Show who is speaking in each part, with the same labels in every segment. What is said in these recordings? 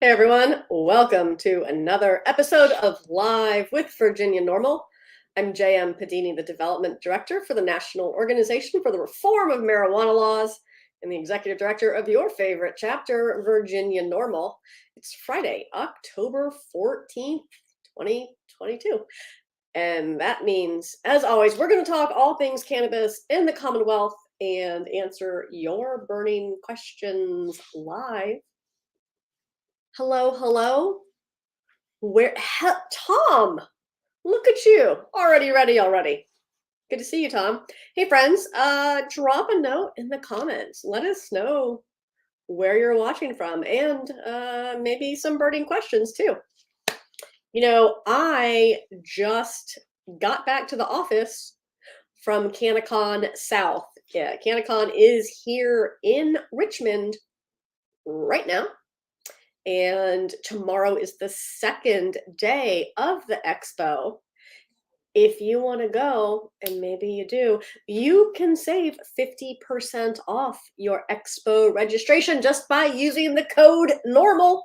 Speaker 1: Hey everyone, welcome to another episode of Live with Virginia NORML. I'm J.M. Padini, the Development Director for the National Organization for the Reform of Marijuana Laws and the Executive Director of your favorite chapter, Virginia NORML. It's Friday, October 14th, 2022. And that means, as always, we're going to talk all things cannabis in the Commonwealth and answer your burning questions live. Hello. Tom, look at you, already ready already. Good to see you, Tom. Hey friends, drop a note in the comments. Let us know where you're watching from and maybe some burning questions too. You know, I just got back to the office from CannaCon South. Yeah, CannaCon is here in Richmond right now. And tomorrow is the second day of the expo. If you want to go, and maybe you do, you can save 50% off your expo registration just by using the code NORML,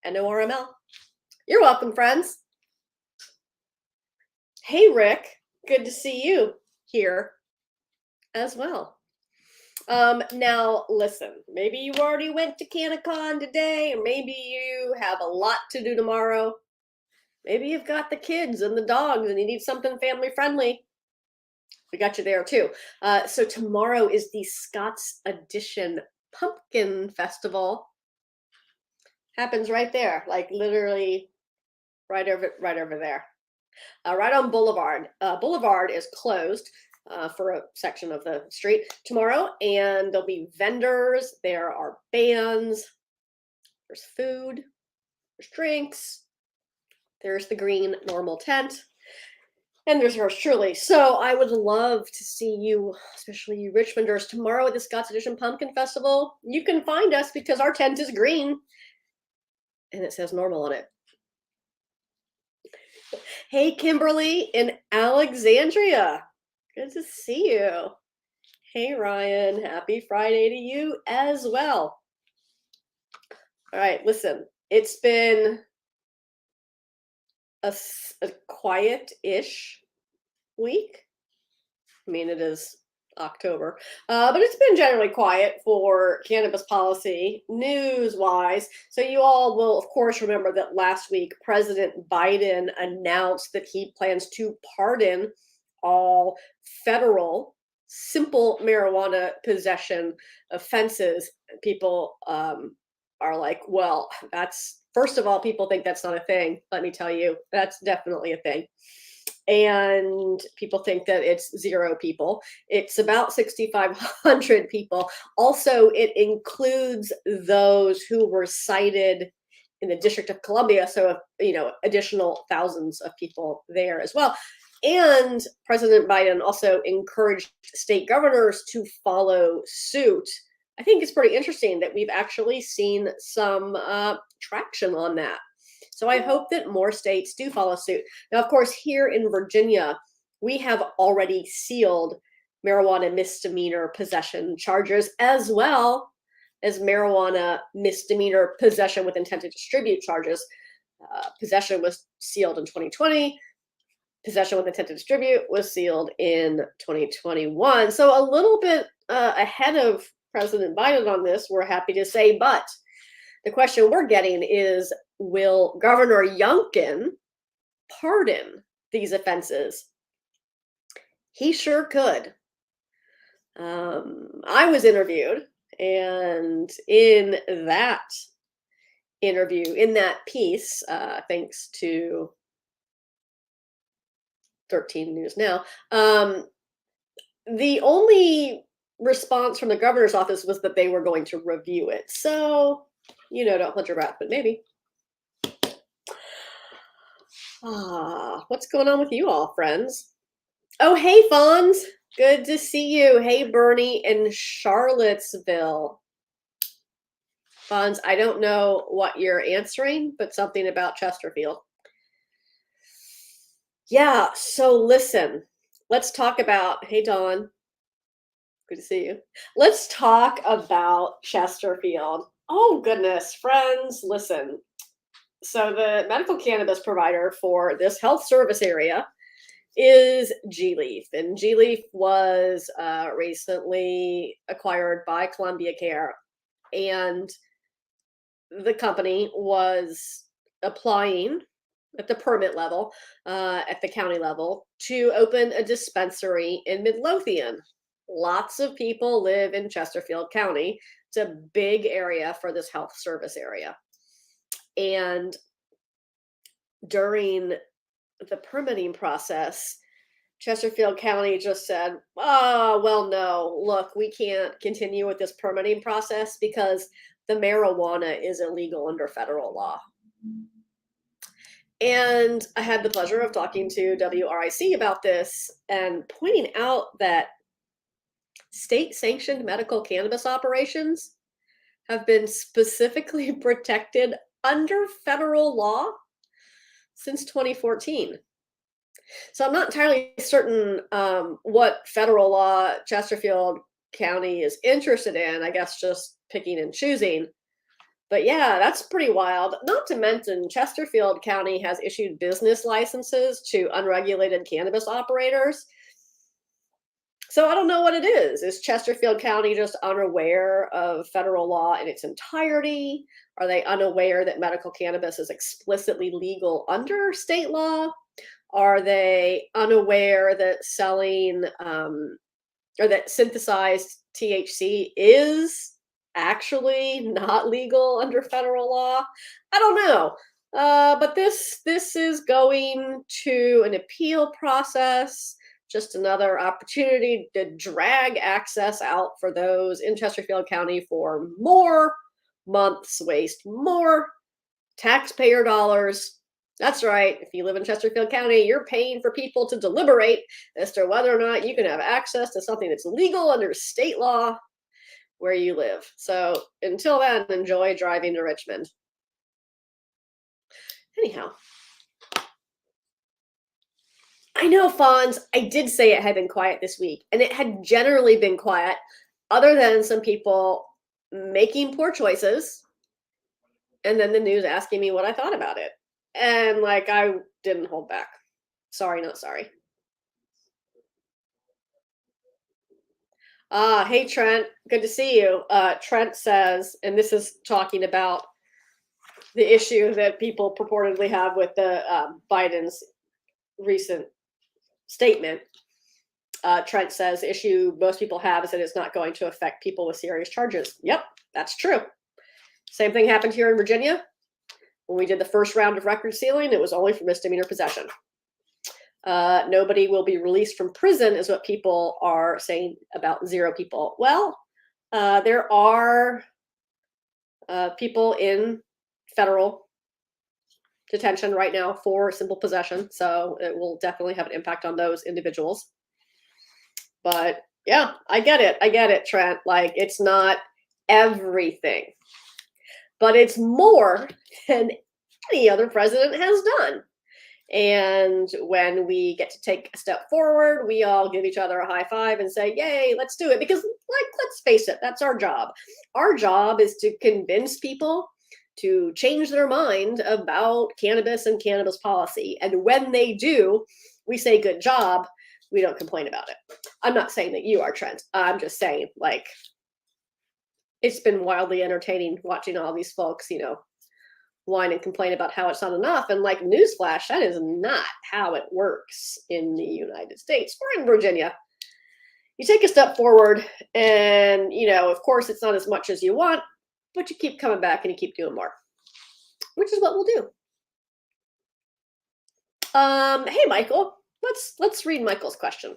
Speaker 1: NORML. You're welcome, friends. Hey, Rick, good to see you here as well. Now listen, maybe you already went to CannaCon today, or maybe you have a lot to do tomorrow. Maybe you've got the kids and the dogs and you need something family friendly. We got you there too. So tomorrow is the Scott's Edition Pumpkin Festival. Happens right there, like literally right over there. Right on Boulevard. Boulevard is closed for a section of the street tomorrow, and there'll be vendors, there are bands, there's food, there's drinks, there's the green NORML tent, and there's yours truly. So I would love to see you, especially you Richmonders, tomorrow at the Scott's Edition Pumpkin Festival. You can find us because our tent is green and it says NORML on it. Hey, Kimberly in Alexandria. Good to see you. Hey, Ryan. Happy Friday to you as well. All right, listen, it's been a quiet-ish week. I mean, it is October, but it's been generally quiet for cannabis policy news-wise. So you all will, of course, remember that last week President Biden announced that he plans to pardon all federal simple marijuana possession offenses. People are like, well, that's, first of all, people think that's not a thing. Let me tell you, that's definitely a thing. And people think that it's 0 people. It's about 6,500 people. Also, it includes those who were cited in the District of Columbia. So, additional thousands of people there as well. And President Biden also encouraged state governors to follow suit. I think it's pretty interesting that we've actually seen some traction on that. So I hope that more states do follow suit. Now, of course, here in Virginia, we have already sealed marijuana misdemeanor possession charges, as well as marijuana misdemeanor possession with intent to distribute charges. Possession was sealed in 2020. Possession with intent to distribute was sealed in 2021. So a little bit ahead of President Biden on this, we're happy to say, but the question we're getting is, will Governor Youngkin pardon these offenses? He sure could. I was interviewed, and in that interview, in that piece, thanks to 13 News Now, the only response from the governor's office was that they were going to review it. So, don't hold your breath, but maybe. What's going on with you all, friends? Oh, hey, Fonz. Good to see you. Hey, Bernie in Charlottesville. Fonz, I don't know what you're answering, but something about Chesterfield. Yeah, so listen, let's talk about, hey, Dawn. Good to see you. Let's talk about Chesterfield. Oh, goodness, friends, listen. So, the medical cannabis provider for this health service area is G-Leaf. And G-Leaf was recently acquired by Columbia Care. And the company was applying at the permit level, at the county level, to open a dispensary in Midlothian. Lots of people live in Chesterfield County. It's a big area for this health service area. And during the permitting process, Chesterfield County just said, oh, well, no, look, we can't continue with this permitting process because the marijuana is illegal under federal law. And I had the pleasure of talking to WRIC about this and pointing out that state sanctioned medical cannabis operations have been specifically protected under federal law since 2014. So I'm not entirely certain what federal law Chesterfield County is interested in, I guess just picking and choosing. But yeah, that's pretty wild. Not to mention, Chesterfield County has issued business licenses to unregulated cannabis operators. So I don't know what it is. Is Chesterfield County just unaware of federal law in its entirety? Are they unaware that medical cannabis is explicitly legal under state law? Are they unaware that selling or that synthesized THC is actually not legal under federal law? I don't know. But this is going to an appeal process, just another opportunity to drag access out for those in Chesterfield County for more months, waste more taxpayer dollars. That's right. If you live in Chesterfield County, you're paying for people to deliberate as to whether or not you can have access to something that's legal under state law where you live. So until then, enjoy driving to Richmond. Anyhow, I know, Fonz, I did say it had been quiet this week, and it had generally been quiet, other than some people making poor choices, and then the news asking me what I thought about it. And like, I didn't hold back. Sorry, not sorry. Hey, Trent, good to see you. Trent says, and this is talking about the issue that people purportedly have with the Biden's recent statement. Trent says, issue most people have is that it's not going to affect people with serious charges. Yep, that's true. Same thing happened here in Virginia. When we did the first round of record sealing, it was only for misdemeanor possession. Nobody will be released from prison is what people are saying about 0 people. Well, there are people in federal detention right now for simple possession, so it will definitely have an impact on those individuals. But yeah, I get it, Trent. Like, it's not everything, but it's more than any other president has done. And when we get to take a step forward, we all give each other a high five and say, yay, let's do it. Because, like, let's face it, that's our job. Our job is to convince people to change their mind about cannabis and cannabis policy. And when they do, we say, good job. We don't complain about it. I'm not saying that you are, Trent. I'm just saying, like, it's been wildly entertaining watching all these folks, whine and complain about how it's not enough. And like, newsflash, that is not how it works in the United States or in Virginia. You take a step forward and, of course, it's not as much as you want, but you keep coming back and you keep doing more, which is what we'll do. Hey, Michael, let's read Michael's question.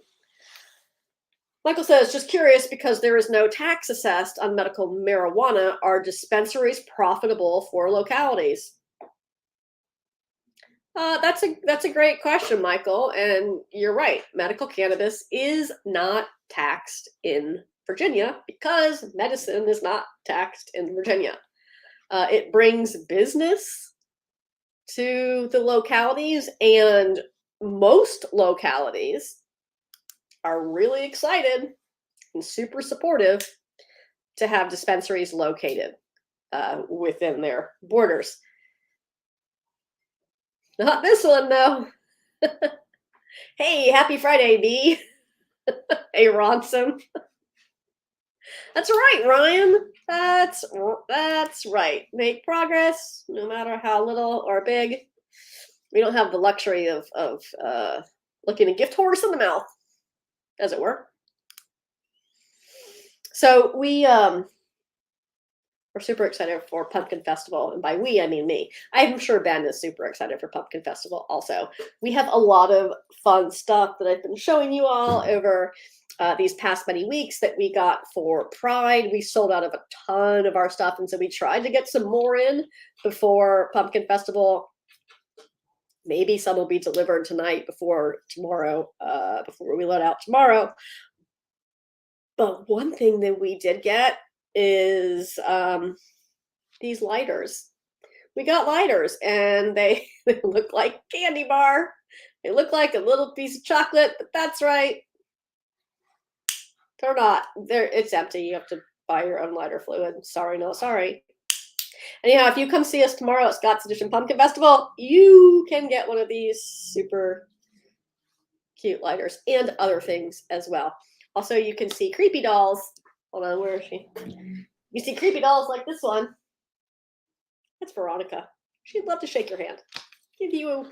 Speaker 1: Michael says, just curious, because there is no tax assessed on medical marijuana, are dispensaries profitable for localities? That's a great question, Michael, and you're right. Medical cannabis is not taxed in Virginia because medicine is not taxed in Virginia. It brings business to the localities, and most localities are really excited and super supportive to have dispensaries located. within their borders. Not this one, though. Hey, happy Friday, B. Hey, Ronson. That's right, Ryan. That's right. Make progress, no matter how little or big. We don't have the luxury of looking a gift horse in the mouth, as it were. So we're super excited for Pumpkin Festival, and by we I mean me. I'm sure Ben is super excited for Pumpkin Festival also. We have a lot of fun stuff that I've been showing you all over these past many weeks that we got for Pride. We sold out of a ton of our stuff, and so we tried to get some more in before Pumpkin Festival. Maybe some will be delivered tonight before tomorrow, before we let out tomorrow. But one thing that we did get is these lighters. We got lighters, and they look like candy bar. They look like a little piece of chocolate, but that's right. They're not. It's empty. You have to buy your own lighter fluid. Sorry, no sorry. Anyhow, if you come see us tomorrow at Scott's Edition Pumpkin Festival, you can get one of these super cute lighters and other things as well. Also, you can see creepy dolls. Hold on, where is she? You see creepy dolls like this one. That's Veronica. She'd love to shake your hand. Give you a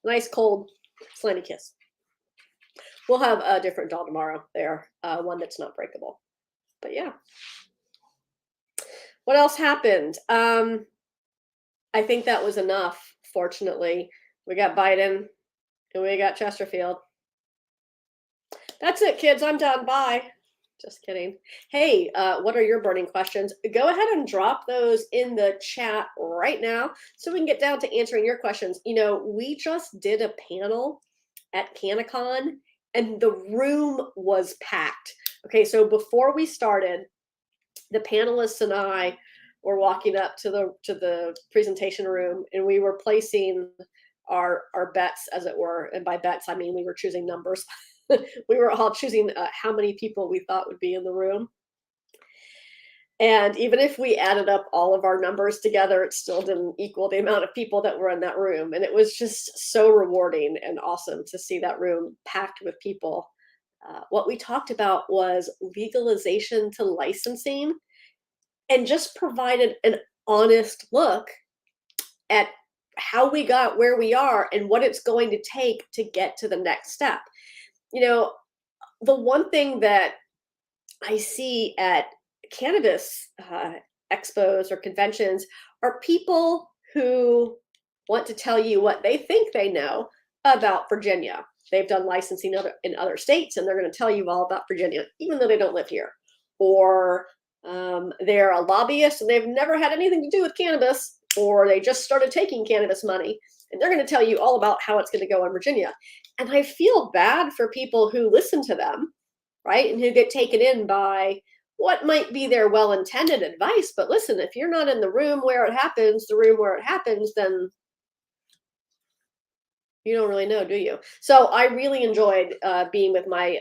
Speaker 1: nice, cold, slimy kiss. We'll have a different doll tomorrow there, one that's not breakable. But yeah. What else happened? I think that was enough, fortunately. We got Biden, and we got Chesterfield. That's it, kids. I'm done. Bye. Just kidding. Hey, what are your burning questions? Go ahead and drop those in the chat right now so we can get down to answering your questions. You know, we just did a panel at CannaCon, and the room was packed. Okay, so before we started, the panelists and I were walking up to the presentation room, and we were placing our bets, as it were. And by bets, I mean we were choosing numbers. We were all choosing how many people we thought would be in the room. And even if we added up all of our numbers together, it still didn't equal the amount of people that were in that room. And it was just so rewarding and awesome to see that room packed with people. What we talked about was legalization to licensing, and just provided an honest look at how we got where we are and what it's going to take to get to the next step. You know, the one thing that I see at cannabis expos or conventions are people who want to tell you what they think they know about Virginia. They've done licensing in other states, and they're going to tell you all about Virginia, even though they don't live here. Or they're a lobbyist, and they've never had anything to do with cannabis, or they just started taking cannabis money, and they're going to tell you all about how it's going to go in Virginia. And I feel bad for people who listen to them, right, and who get taken in by what might be their well-intended advice. But listen, if you're not in the room where it happens, then you don't really know, do you? So I really enjoyed being with my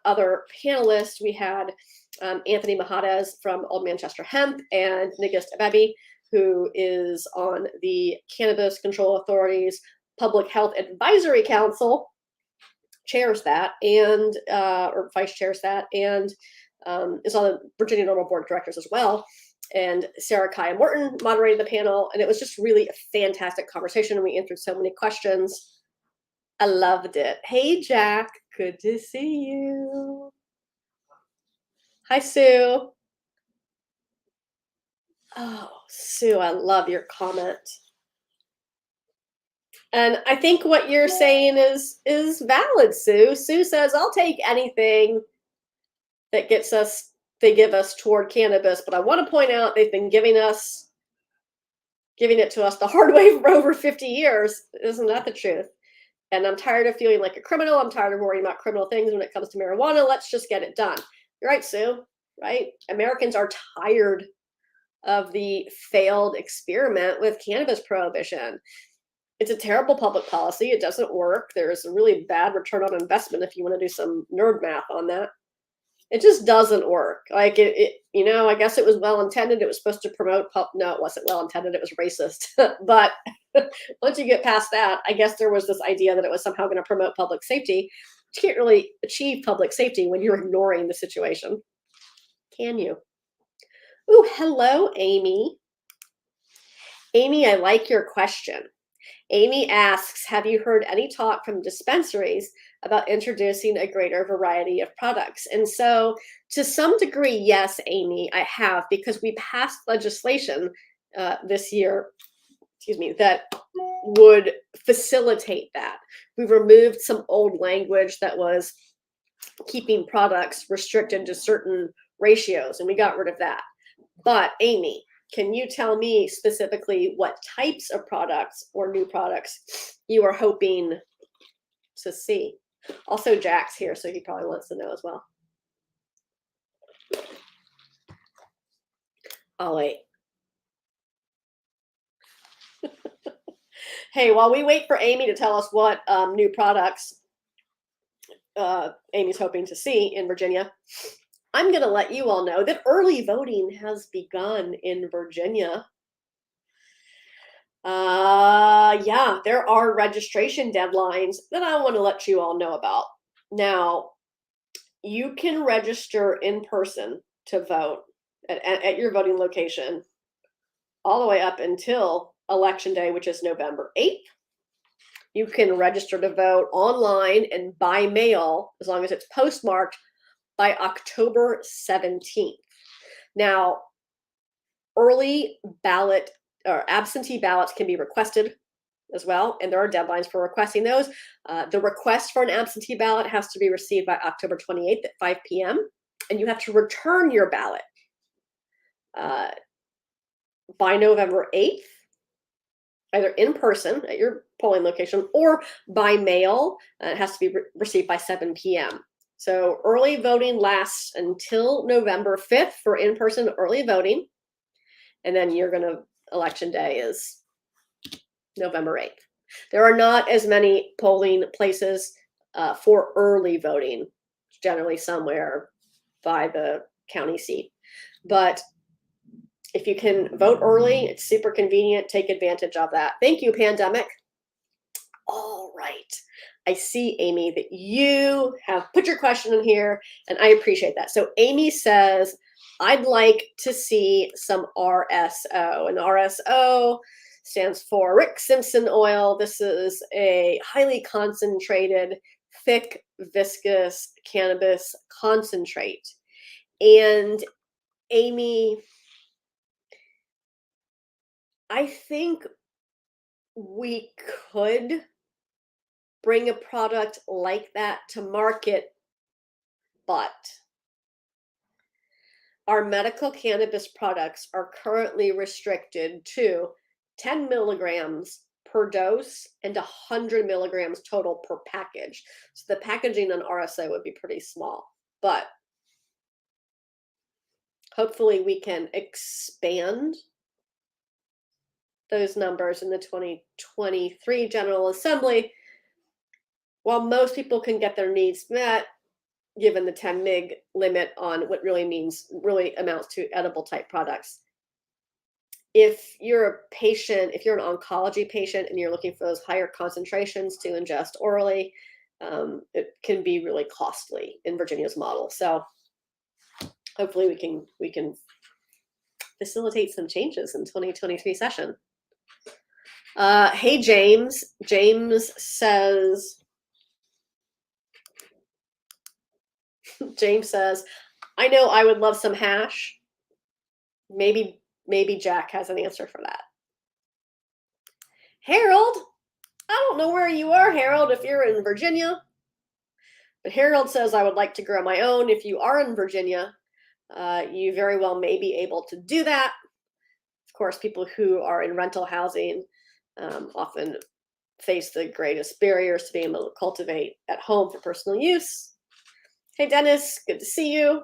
Speaker 1: other panelists. We had Anthony Mahadas from Old Manchester Hemp, and Nigist Abebi, who is on the Cannabis Control Authority's Public Health Advisory Council, chairs that, and or vice chairs that, and is on the Virginia NORML Board of Directors as well. And Sarah Kaya Morton moderated the panel, and it was just really a fantastic conversation, and we answered so many questions. I loved it. Hey, Jack, good to see you. Hi, Sue. Oh, Sue, I love your comment. And I think what you're saying is valid, Sue. Sue says, I'll take anything that they give us toward cannabis, but I want to point out they've been giving it to us the hard way for over 50 years. Isn't that the truth? And I'm tired of feeling like a criminal. I'm tired of worrying about criminal things when it comes to marijuana. Let's just get it done. You're right, Sue, right? Americans are tired of the failed experiment with cannabis prohibition. It's a terrible public policy. It doesn't work. There's a really bad return on investment if you want to do some nerd math on that. It just doesn't work. Like I guess it was well intended. It was supposed to promote no, it wasn't well intended. It was racist. But once you get past that, I guess there was this idea that it was somehow going to promote public safety. You can't really achieve public safety when you're ignoring the situation. Can you? Oh, hello, Amy. Amy, I like your question. Amy asks, have you heard any talk from dispensaries about introducing a greater variety of products? And so to some degree, yes, Amy, I have, because we passed legislation this year, that would facilitate that. We removed some old language that was keeping products restricted to certain ratios, and we got rid of that. But Amy, can you tell me specifically what types of products or new products you are hoping to see? Also, Jack's here, so he probably wants to know as well. I'll wait. Hey, while we wait for Amy to tell us what new products Amy's hoping to see in Virginia, I'm going to let you all know that early voting has begun in Virginia. Yeah, there are registration deadlines that I want to let you all know about. Now, you can register in person to vote at your voting location all the way up until Election Day, which is November 8th. You can register to vote online and by mail, as long as it's postmarked, by October 17th. Now, early ballot or absentee ballots can be requested as well, and there are deadlines for requesting those. The request for an absentee ballot has to be received by October 28th at 5 p.m., and you have to return your ballot by November 8th, either in person at your polling location or by mail. It has to be received by 7 p.m. So early voting lasts until November 5th for in-person early voting. And then election day is November 8th. There are not as many polling places for early voting, generally somewhere by the county seat. But if you can vote early, it's super convenient. Take advantage of that. Thank you, pandemic. All right. I see, Amy, that you have put your question in here, and I appreciate that. So Amy says, I'd like to see some RSO. And RSO stands for Rick Simpson oil. This is a highly concentrated, thick, viscous cannabis concentrate. And Amy, I think we could bring a product like that to market, but our medical cannabis products are currently restricted to 10 milligrams per dose and 100 milligrams total per package. So the packaging on RSO would be pretty small, but hopefully we can expand those numbers in the 2023 General Assembly. While most people can get their needs met, given the 10 mig limit on what really amounts to edible type products. If you're a patient, if you're an oncology patient and you're looking for those higher concentrations to ingest orally, it can be really costly in Virginia's model. So hopefully we can facilitate some changes in 2023 session. Hey, James. James says, I know I would love some hash. Maybe Jack has an answer for that. Harold, I don't know where you are, Harold, if you're in Virginia. But Harold says, I would like to grow my own. If you are in Virginia, you very well may be able to do that. Of course, people who are in rental housing often face the greatest barriers to being able to cultivate at home for personal use. Hey, Dennis, good to see you.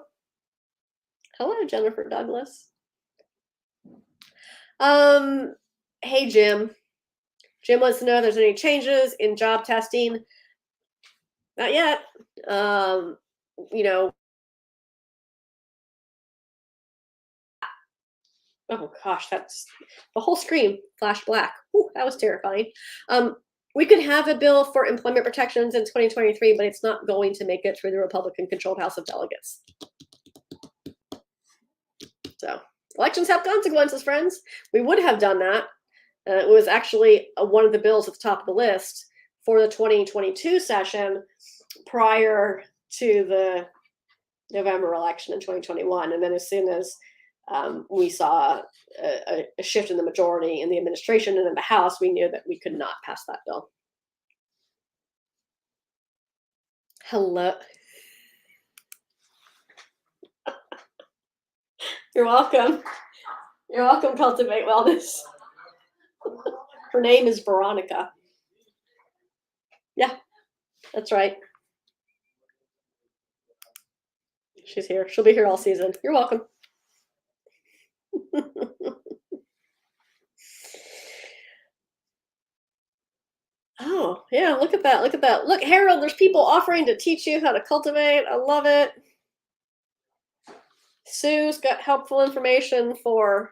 Speaker 1: Hello, Jennifer Douglas. Hey, Jim. Jim wants to know if there's any changes in job testing. Not yet. Oh gosh, that's the whole screen flashed black. Ooh, that was terrifying. We could have a bill for employment protections in 2023, but it's not going to make it through the Republican-controlled House of Delegates. So elections have consequences, friends. We would have done that. It was actually one of the bills at the top of the list for the 2022 session prior to the November election in 2021. And then as soon as we saw a shift in the majority in the administration and in the House, we knew that we could not pass that bill. Hello. You're welcome. You're welcome, Cultivate Wellness. Her name is Veronica. Yeah, that's right. She's here. She'll be here all season. You're welcome. Oh, yeah, look at that. Look at that. Look, Harold, there's people offering to teach you how to cultivate. I love it. Sue's got helpful information for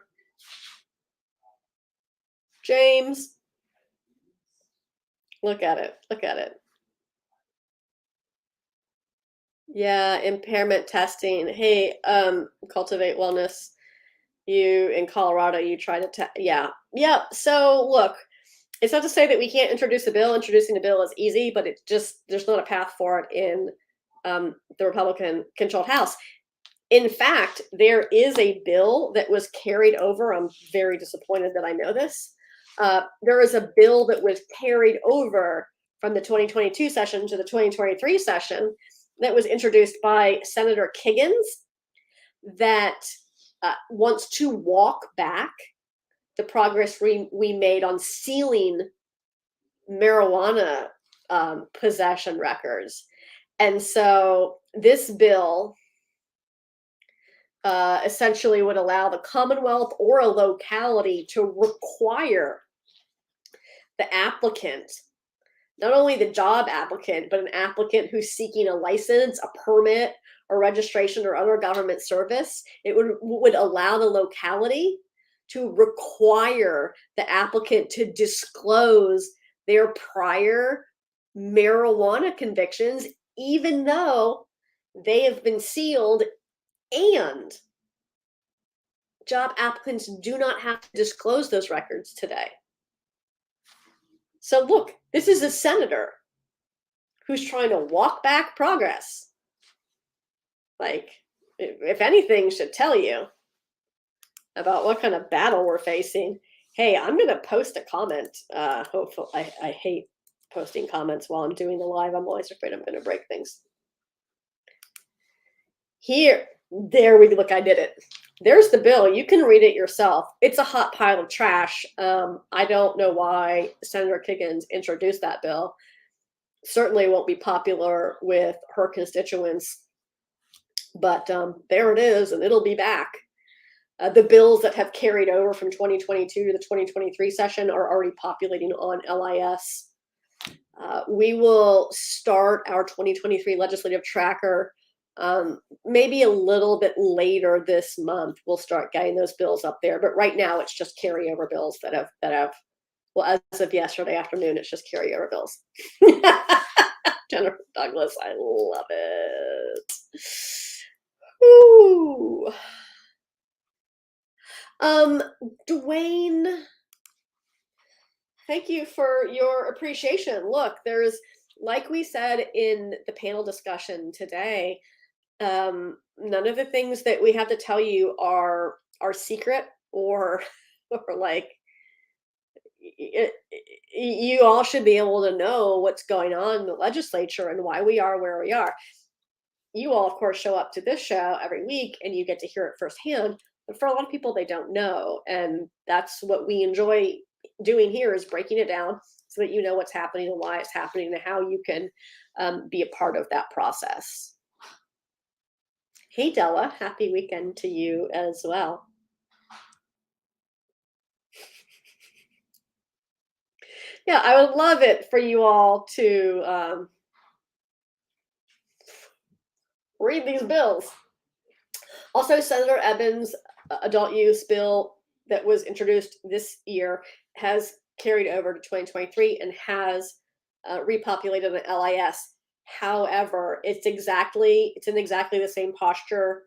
Speaker 1: James. Look at it. Look at it. Yeah, impairment testing. Hey, Cultivate Wellness. You in Colorado, you try to yeah. Yeah. So look, it's not to say that we can't introduce a bill. Introducing a bill is easy, but it just there's not a path for it in the Republican-controlled House. In fact, there is a bill that was carried over. I'm very disappointed that I know this. There is a bill that was carried over from the 2022 session to the 2023 session that was introduced by Senator Kiggins that wants to walk back the progress we made on sealing marijuana possession records. And so this bill essentially would allow the Commonwealth or a locality to require the applicant, not only the job applicant, but an applicant who's seeking a license, a permit, or registration or other government service. It would allow the locality to require the applicant to disclose their prior marijuana convictions, even though they have been sealed, and job applicants do not have to disclose those records today. So look, this is a senator who's trying to walk back progress. Like, if anything should tell you about what kind of battle we're facing, hey, I'm going to post a comment. Hopefully, I hate posting comments while I'm doing the live. I'm always afraid I'm going to break things. Here, there we look, I did it. There's the bill. You can read it yourself. It's a hot pile of trash. I don't know why Senator Kiggins introduced that bill. Certainly won't be popular with her constituents, but there it is, and it'll be back. The bills that have carried over from 2022 to the 2023 session are already populating on LIS. We will start our 2023 legislative tracker maybe a little bit later this month. We'll start getting those bills up there, but right now it's just carryover bills that have well, as of yesterday afternoon, it's just carryover bills. Jennifer Douglas, I love it. Ooh. Dwayne, thank you for your appreciation. Look, there's, like we said in the panel discussion today, none of the things that we have to tell you are secret or like you all should be able to know what's going on in the legislature and why we are where we are. You all, of course, show up to this show every week and you get to hear it firsthand. But for a lot of people, they don't know. And that's what we enjoy doing here, is breaking it down so that you know what's happening and why it's happening and how you can be a part of that process. Hey, Della, happy weekend to you as well. Yeah, I would love it for you all to read these bills. Also, Senator Evans' adult use bill that was introduced this year has carried over to 2023 and has repopulated an LIS. However, it's in exactly the same posture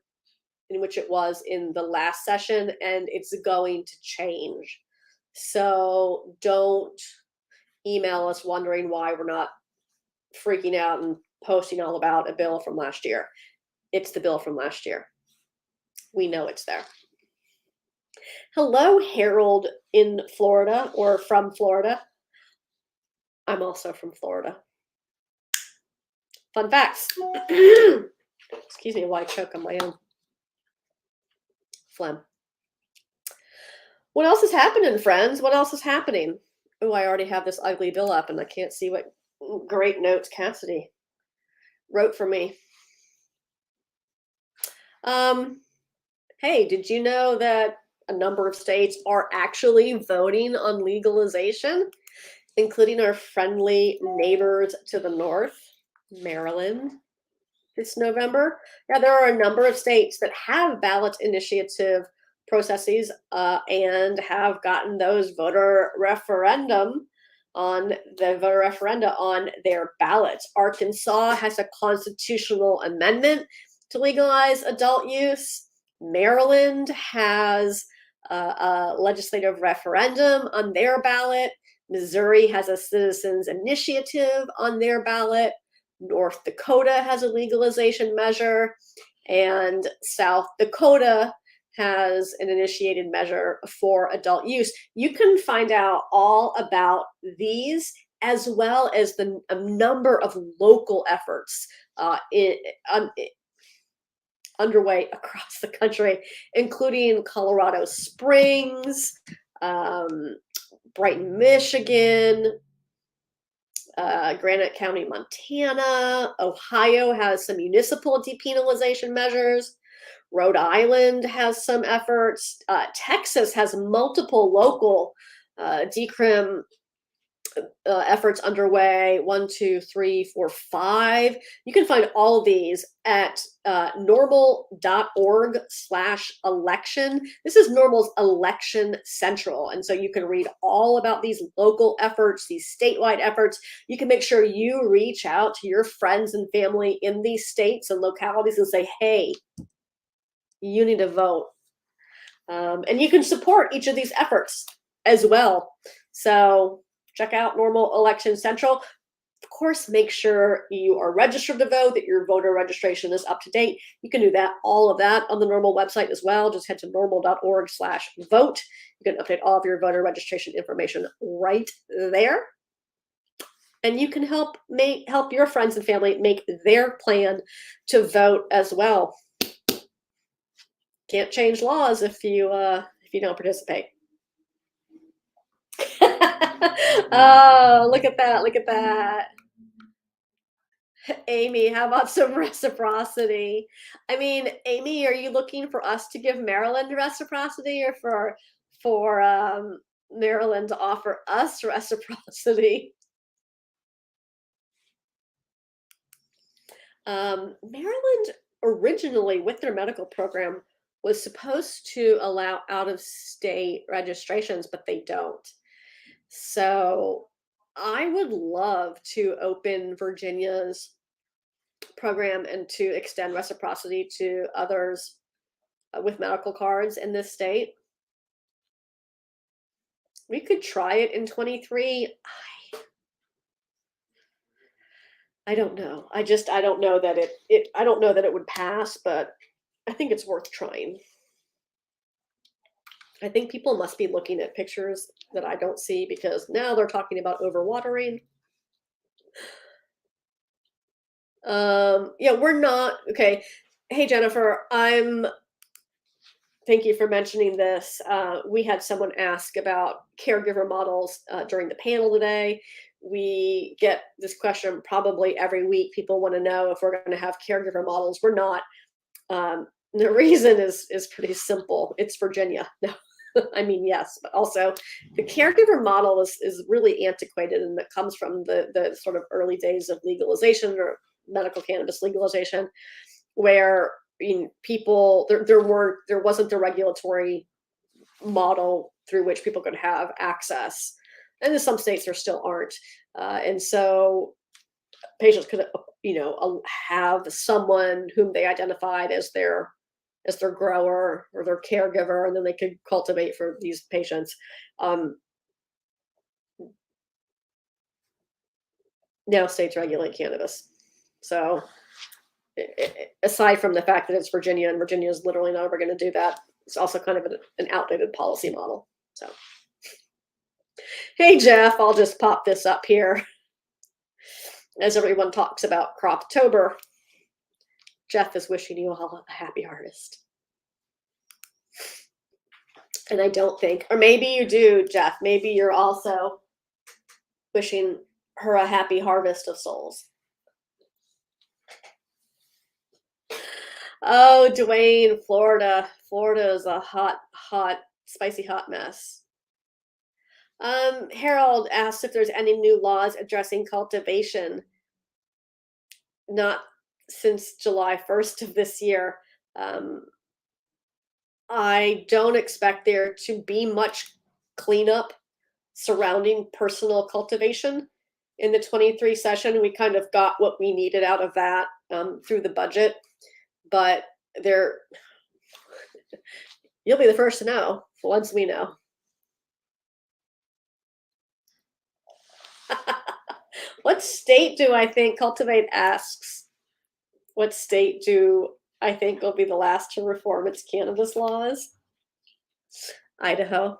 Speaker 1: in which it was in the last session, and it's going to change. So don't email us wondering why we're not freaking out and posting all about a bill from last year. It's the bill from last year. We know it's there. Hello, Harold in Florida or from Florida. I'm also from Florida. Fun facts. Excuse me while I choke on my own phlegm. What else is happening, friends? What else is happening? Oh, I already have this ugly bill up and I can't see what great notes Cassidy wrote for me. Hey, did you know that a number of states are actually voting on legalization, including our friendly neighbors to the north, Maryland, this November? Yeah, there are a number of states that have ballot initiative processes and have gotten those voter referenda on their ballots. Arkansas has a constitutional amendment to legalize adult use. Maryland has a legislative referendum on their ballot. Missouri has a citizens initiative on their ballot. North Dakota has a legalization measure, and South Dakota has an initiated measure for adult use. You can find out all about these as well as the number of local efforts underway across the country, including Colorado Springs, Brighton, Michigan, Granite County, Montana. Ohio has some municipal depenalization measures. Rhode Island has some efforts. Texas has multiple local decrim efforts underway. 1, 2, 3, 4, 5. You can find all of these at normal.org/election. This is NORML's Election Central. And so you can read all about these local efforts, these statewide efforts. You can make sure you reach out to your friends and family in these states and localities and say, hey, you need to vote. And you can support each of these efforts as well. So check out NORML Election Central. Of course, make sure you are registered to vote, that your voter registration is up to date. You can do all of that on the NORML website as well. Just head to normal.org/vote. You can update all of your voter registration information right there. And you can help your friends and family make their plan to vote as well. Can't change laws if you don't participate. Oh, look at that. Look at that. Amy, how about some reciprocity? I mean, Amy, are you looking for us to give Maryland reciprocity or for Maryland to offer us reciprocity? Maryland originally, with their medical program, was supposed to allow out-of-state registrations, but they don't. So I would love to open Virginia's program and to extend reciprocity to others with medical cards in this state. We could try it in 23. I don't know. I don't know that I don't know that it would pass, but I think it's worth trying. I think people must be looking at pictures that I don't see because now they're talking about overwatering. Yeah, we're not. Okay. Hey, Jennifer, thank you for mentioning this. We had someone ask about caregiver models during the panel today. We get this question probably every week. People want to know if we're going to have caregiver models. We're not. The reason is pretty simple. It's Virginia. No. I mean, yes, but also the caregiver model is really antiquated, and it comes from the sort of early days of legalization or medical cannabis legalization, where people there wasn't the regulatory model through which people could have access. And in some states there still aren't. And so patients could, have someone whom they identified as their grower or their caregiver, and then they could cultivate for these patients. Now states regulate cannabis. So aside from the fact that it's Virginia, and Virginia is literally not ever going to do that, it's also kind of an outdated policy model. So, hey, Jeff, I'll just pop this up here as everyone talks about Croptober. Jeff is wishing you all a happy harvest. And I don't think, or maybe you do, Jeff, maybe you're also wishing her a happy harvest of souls. Oh, Dwayne, Florida. Florida is a hot, spicy hot mess. Harold asked if there's any new laws addressing cultivation. Not since July 1st of this year. I don't expect there to be much cleanup surrounding personal cultivation in the 23 session. We kind of got what we needed out of that through the budget, but you'll be the first to know once we know. What state do I think Cultivate asks? What state do I think will be the last to reform its cannabis laws? Idaho.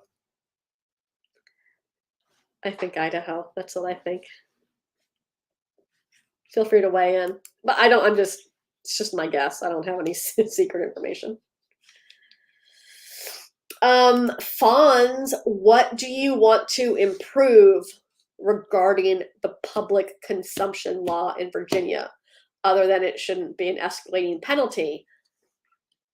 Speaker 1: I think Idaho. That's what I think. Feel free to weigh in. But it's just my guess. I don't have any secret information. Fonz, what do you want to improve regarding the public consumption law in Virginia, other than it shouldn't be an escalating penalty?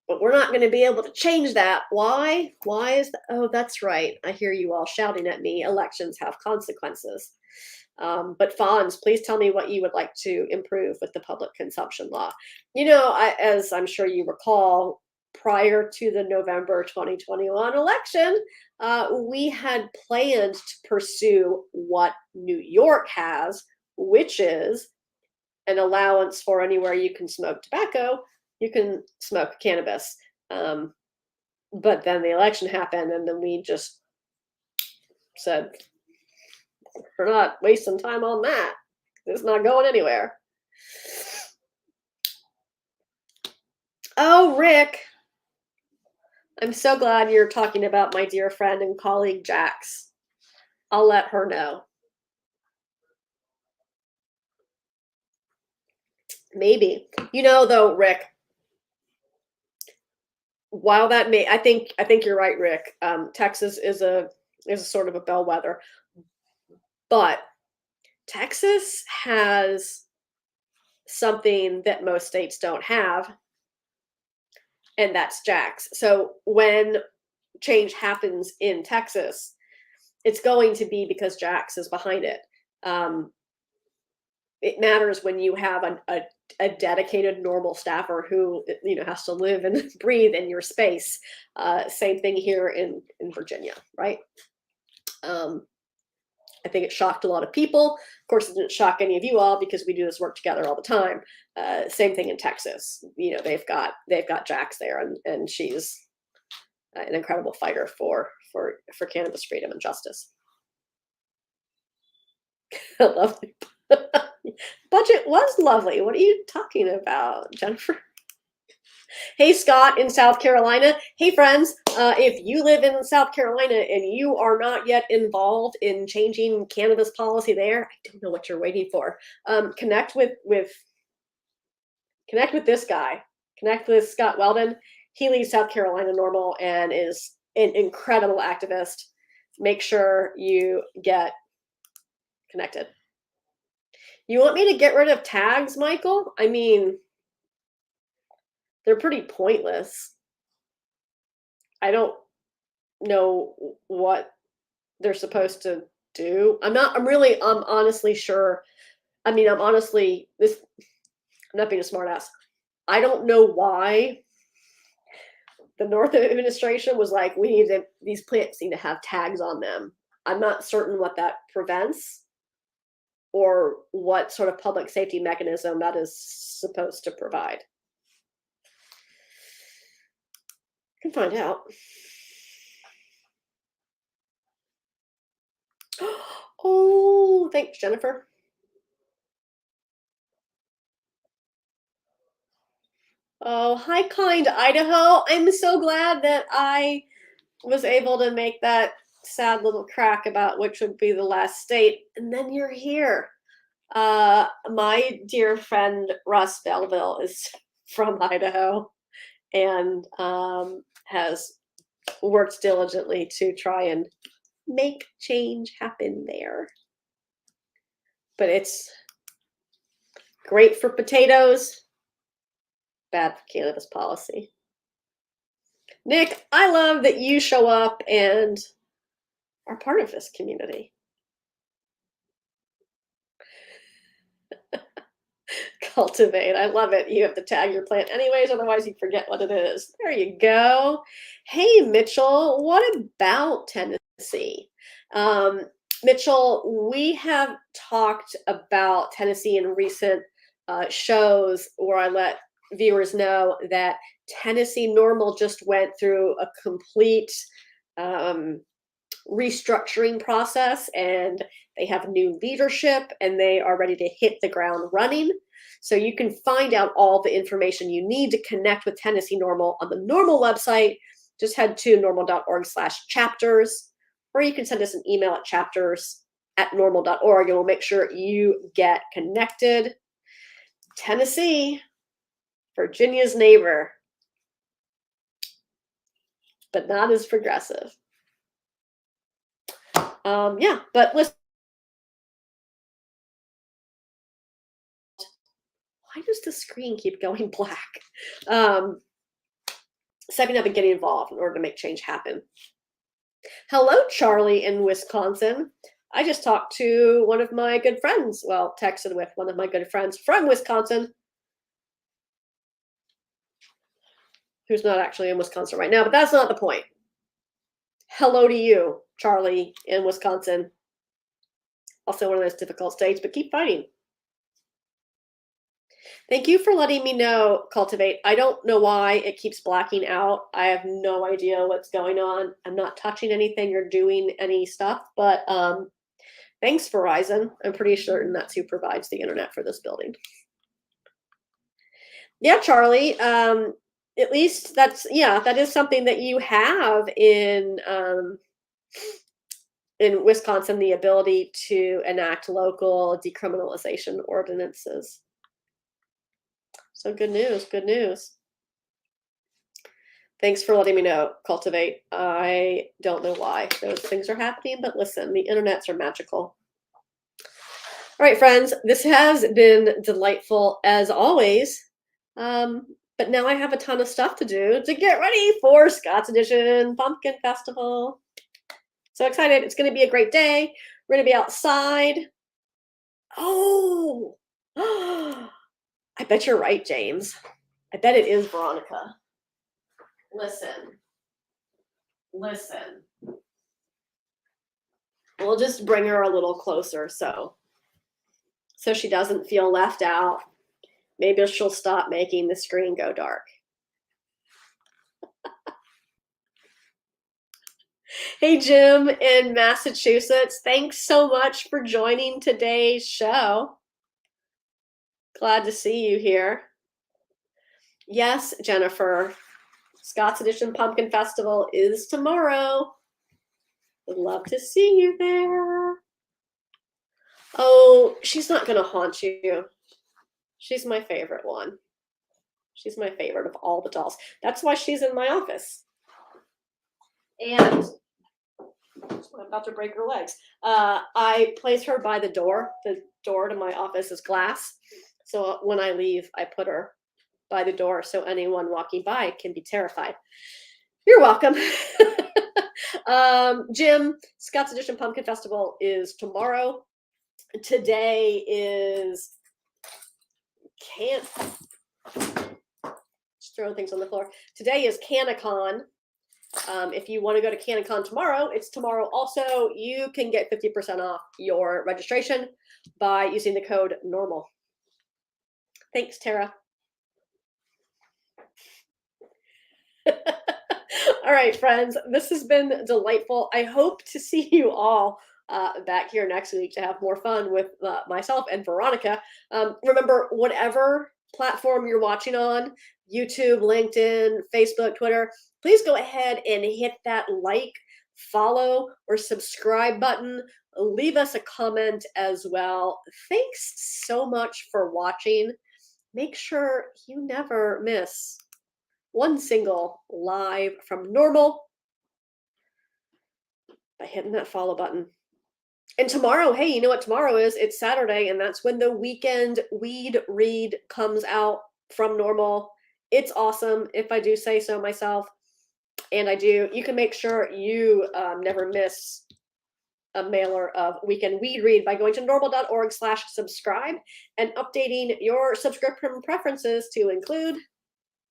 Speaker 1: But we're not going to be able to change that. Why? Why is that? Oh, that's right. I hear you all shouting at me. Elections have consequences. But Fonz, please tell me what you would like to improve with the public consumption law. As I'm sure you recall, prior to the November 2021 election, we had planned to pursue what New York has, which is an allowance for anywhere you can smoke tobacco, you can smoke cannabis. But then the election happened, and then we just said, we're not wasting time on that. It's not going anywhere. Oh, Rick. I'm so glad you're talking about my dear friend and colleague, Jax. I'll let her know. Maybe. Though, Rick, while that I think you're right, Rick. Texas is a sort of a bellwether. But Texas has something that most states don't have, and that's Jax. So when change happens in Texas, it's going to be because Jax is behind it. It matters when you have a dedicated NORML staffer who has to live and breathe in your space. Same thing here in Virginia, right? I think it shocked a lot of people. Of course, it didn't shock any of you all because we do this work together all the time. Same thing in Texas. They've got Jax there, and she's an incredible fighter for cannabis freedom and justice. Lovely. Budget was lovely. What are you talking about, Jennifer? Hey, Scott in South Carolina. Hey, friends, if you live in South Carolina and you are not yet involved in changing cannabis policy there, I don't know what you're waiting for. Connect with this guy. Connect with Scott Weldon. He leads South Carolina NORML and is an incredible activist. Make sure you get connected. You want me to get rid of tags, Michael? I mean, they're pretty pointless. I don't know what they're supposed to do. I'm honestly sure. I mean, I'm not being a smartass. I don't know why the North administration was like, these plants need to have tags on them. I'm not certain what that prevents or what sort of public safety mechanism that is supposed to provide. I can find out. Oh, thanks, Jennifer. Oh, hi, kind Idaho. I'm so glad that I was able to make that sad little crack about which would be the last state. And then you're here. My dear friend Russ Belleville is from Idaho and has worked diligently to try and make change happen there. But it's great for potatoes, bad for cannabis policy. Nick, I love that you show up and are part of this community. Cultivate. I love it. You have to tag your plant anyways, otherwise you forget what it is. There you go. Hey, Mitchell, what about Tennessee? Mitchell, we have talked about Tennessee in recent shows where I let viewers know that Tennessee NORML just went through a complete restructuring process, and they have new leadership and they are ready to hit the ground running. So you can find out all the information you need to connect with Tennessee NORML on the NORML website. Just head to norml.org/chapters, or you can send us an email at chapters@norml.org and we'll make sure you get connected. Tennessee, Virginia's neighbor, but not as progressive. Yeah, but listen. Why does the screen keep going black? Stepping up and getting involved in order to make change happen. Hello, Charlie in Wisconsin. I just talked to one of my good friends, well, texted with one of my good friends from Wisconsin, who's not actually in Wisconsin right now, but that's not the point. Hello to you, Charlie in Wisconsin. Also one of those difficult states, but keep fighting. Thank you for letting me know, Cultivate. I don't know why it keeps blacking out. I have no idea what's going on. I'm not touching anything or doing any stuff, but thanks, Verizon. I'm pretty certain that's who provides the internet for this building. Yeah, Charlie. At least that is something that you have in Wisconsin, the ability to enact local decriminalization ordinances. So good news, good news. Thanks for letting me know, Cultivate. I don't know why those things are happening, but listen, the internets are magical. All right, friends, this has been delightful as always. But now I have a ton of stuff to do to get ready for Scott's Edition Pumpkin Festival. So excited. It's going to be a great day. We're going to be outside. Oh, I bet you're right, James. I bet it is Veronica. Listen. We'll just bring her a little closer so she doesn't feel left out. Maybe she'll stop making the screen go dark. Hey, Jim in Massachusetts. Thanks so much for joining today's show. Glad to see you here. Yes, Jennifer. Scott's Edition Pumpkin Festival is tomorrow. Would love to see you there. Oh, she's not going to haunt you. She's my favorite one. She's my favorite of all the dolls. That's why she's in my office. And I'm about to break her legs. I place her by the door. The door to my office is glass. So when I leave, I put her by the door so anyone walking by can be terrified. You're welcome. Jim, Scott's Edition Pumpkin Festival is tomorrow. Today is Just throwing things on the floor. Today is CannaCon. If you want to go to CannaCon tomorrow, it's tomorrow also. You can get 50% off your registration by using the code NORML. Thanks, Tara. All right, friends, this has been delightful. I hope to see you all back here next week to have more fun with myself and Veronica. Remember, whatever platform you're watching on, YouTube, LinkedIn, Facebook, Twitter, please go ahead and hit that like, follow, or subscribe button. Leave us a comment as well. Thanks so much for watching. Make sure you never miss one single live from NORML by hitting that follow button. And tomorrow, hey, you know what tomorrow is? It's Saturday, and that's when the weekend weed read comes out from NORML. It's awesome, if I do say so myself, and I do. You can make sure you never miss a mailer of Weekend Weed Read by going to norml.org/subscribe and updating your subscription preferences to include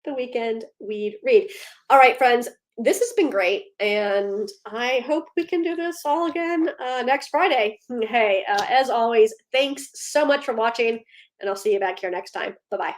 Speaker 1: the Weekend Weed Read. All right, friends, this has been great, and I hope we can do this all again next Friday. Hey, as always, thanks so much for watching, and I'll see you back here next time. Bye-bye.